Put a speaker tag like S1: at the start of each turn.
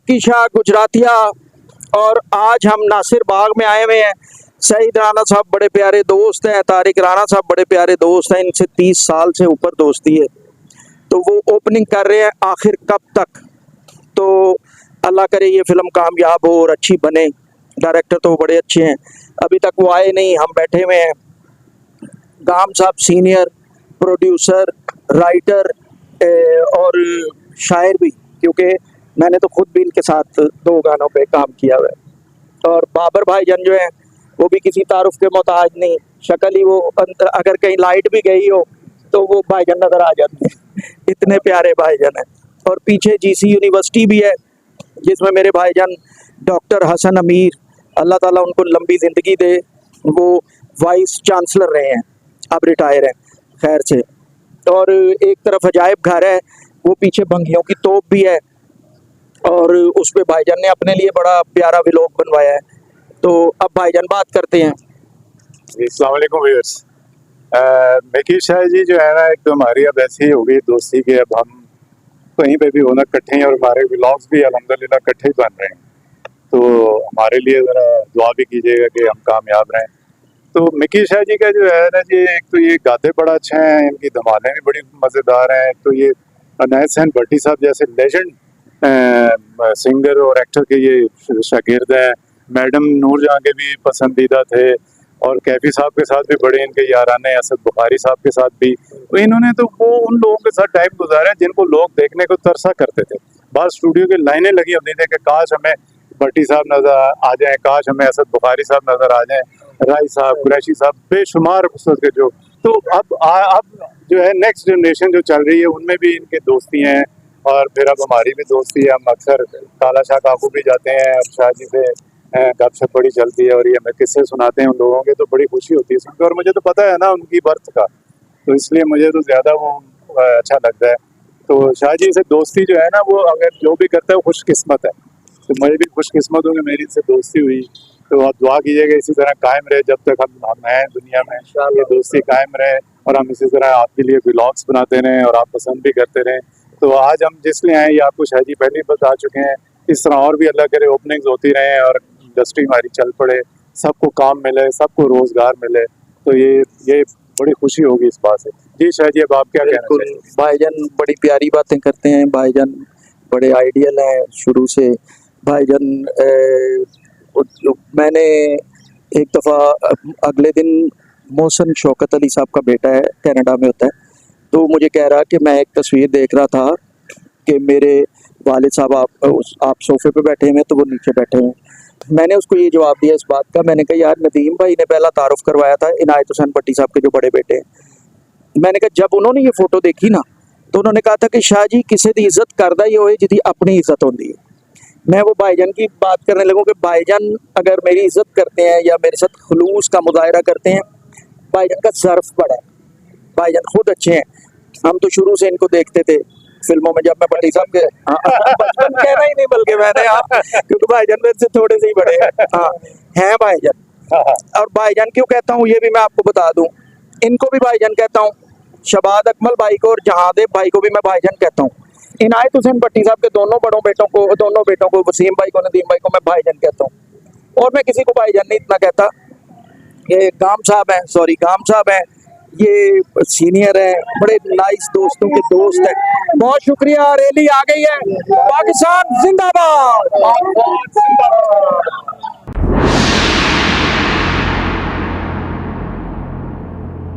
S1: Mickey Shah गुजरातिया। और आज हम नासिर बाग में आए हुए हैं। सईद राना साहब बड़े प्यारे दोस्त हैं, तारिक राना साहब बड़े प्यारे दोस्त हैं, इनसे 30 साल से ऊपर दोस्ती है। तो वो ओपनिंग कर रहे हैं, आखिर कब तक। तो अल्लाह करे ये फिल्म कामयाब हो और अच्छी बने। डायरेक्टर तो बड़े अच्छे हैं, अभी तक वो आए नहीं, हम बैठे हुए हैं। गाम साहब सीनियर प्रोड्यूसर, राइटर और शायर भी, क्योंकि मैंने तो खुद भी इनके साथ 2 गानों पे काम किया हुआ है। और बाबर भाईजान जो है वो भी किसी तारुफ के मोहताज नहीं, शक्ल ही वो, अगर कहीं लाइट भी गई हो तो वो भाईजान नजर आ जाते हैं। इतने प्यारे भाईजान हैं। और पीछे जीसी यूनिवर्सिटी भी है, जिसमें मेरे भाईजान डॉक्टर हसन अमीर, अल्लाह ताला उनको लंबी ज़िंदगी दे, वो वाइस चांसलर रहे हैं, अब रिटायर हैं खैर से। और एक तरफ अजायब घर है, वो पीछे बंगियों की तोप भी है, और उस पे भाईजान ने अपने लिए बड़ा प्यारा व्लॉग बनवाया है। तो अब भाईजान बात करते हैं।
S2: अस्सलाम वालेकुम व्यूअर्स। मिक्की शाह जी जो है ना, एक तो हमारी अब ऐसी हो गई दोस्ती के अब हम कहीं पे भी होना इकट्ठे हैं, और हमारे व्लॉग्स भी अल्हम्दुलिल्लाह इकट्ठे ही बन रहे हैं। तो हमारे लिए ज़रा दुआ भी कीजिएगा कि हम कामयाब रहें। तो मिक्की शाह जी का जो है ना जी, एक तो ये गाते बड़ा अच्छा हैं, इनकी धमालें भी बड़ी मज़ेदार हैं। तो ये अनैस हुसैन भट्टी साहब जैसे लेजेंड सिंगर और एक्टर के ये शागिर्द हैं। मैडम नूर जहाँ के भी पसंदीदा थे, और कैफी साहब के साथ भी बड़े इनके याराने, असद बुखारी साहब के साथ भी। तो इन्होंने तो वो उन लोगों के साथ टाइम गुजारा है जिनको लोग देखने को तरसा करते थे। बाद स्टूडियो की लाइनें लगी होती थी कि काश हमें भट्टी साहब नजर आ जाएं, काश हमें असद बुखारी साहब नजर आ जाएं, राय साहब, कुरैशी साहब, बेशुमार उसके जो। तो अब जो है नेक्स्ट जनरेशन जो चल रही है उनमें भी इनके दोस्ती हैं, और फिर अब हमारी भी दोस्ती है। हम अक्सर काला शाह काकू भी जाते हैं, अब शाह जी से गपशप बड़ी चलती है, और ये हमें किस्से सुनाते हैं उन लोगों के, तो बड़ी खुशी होती है सुनकर। और मुझे तो पता है ना उनकी बर्थ का, तो इसलिए मुझे तो ज़्यादा वो अच्छा लगता है। तो शाह जी से दोस्ती जो है ना, वो अगर जो भी करता है वो खुशकिस्मत है। तो मैं भी खुशकिस्मत हूँ कि मेरी इनसे दोस्ती हुई। तो आप दुआ कीजिएगा इसी तरह कायम रहे, जब तक हम हैं दुनिया में, ये दोस्ती कायम रहे, और हम इसी तरह आपके लिए व्लॉग्स बनाते रहें और आप पसंद भी करते रहें। तो आज हम जिस लिए आए, ये आपको शाह जी पहले ही बता चुके हैं। इस तरह और भी अल्लाह करे ओपनिंग्स होती रहें, और इंडस्ट्री हमारी चल पड़े, सबको काम मिले, सबको रोजगार मिले। तो ये बड़ी खुशी होगी इस बात से। जी शाह जी, अब आप क्या कहना चाहिए?
S1: भाईजान बड़ी प्यारी बातें करते हैं, भाईजान बड़े आइडियल हैं शुरू से। भाईजान मैंने एक दफ़ा अगले दिन मोहसिन शौकत अली साहब का बेटा है, कनाडा में होता है, तो मुझे कह रहा कि मैं एक तस्वीर देख रहा था कि मेरे वालिद साहब आप सोफे पे बैठे हैं, तो वो नीचे बैठे हैं। मैंने उसको ये जवाब दिया इस बात का, मैंने कहा यार नदीम भाई ने पहला तारुफ करवाया था इनायत हुसैन भट्टी साहब के जो बड़े बेटे हैं। मैंने कहा जब उन्होंने ये फोटो देखी ना, तो उन्होंने कहा था कि शाह जी किसी की इज्जत करदा ही होए जिसकी अपनी इज्जत होती है। मैं वो भाईजान की बात करने लगूँ कि भाईजान अगर मेरी इज्जत करते हैं या मेरे साथ खुलूस का मुजाहरा करते हैं, भाईजान का ज़र्फ बड़ा है। भाईजान खुद अच्छे हैं, हम तो शुरू से इनको देखते थे फिल्मों में। जब मैं भट्टी साहब के बचपन कहना ही नहीं, बल्कि मैंने आप, क्योंकि भाईजान मेरे से थोड़े से ही बड़े हैं। हाँ हैं भाईजान। और भाईजान क्यों कहता हूँ ये भी मैं आपको बता दूं, इनको भी भाईजान कहता हूँ, शबाद अकमल भाई को और जहादेव भाई को भी मैं भाईजान कहता हूँ। इनायत हुसैन भट्टी साहब के दोनों बेटों को, वसीम भाई को, नदीम भाई को मैं भाईजान कहता हूँ। और मैं किसी को भाईजान नहीं इतना कहता। ये गाम साहब हैं, ये सीनियर हैं, बड़े नाइस दोस्तों के दोस्त हैं। बहुत शुक्रिया, रैली आ गई है, पाकिस्तान जिंदाबाद।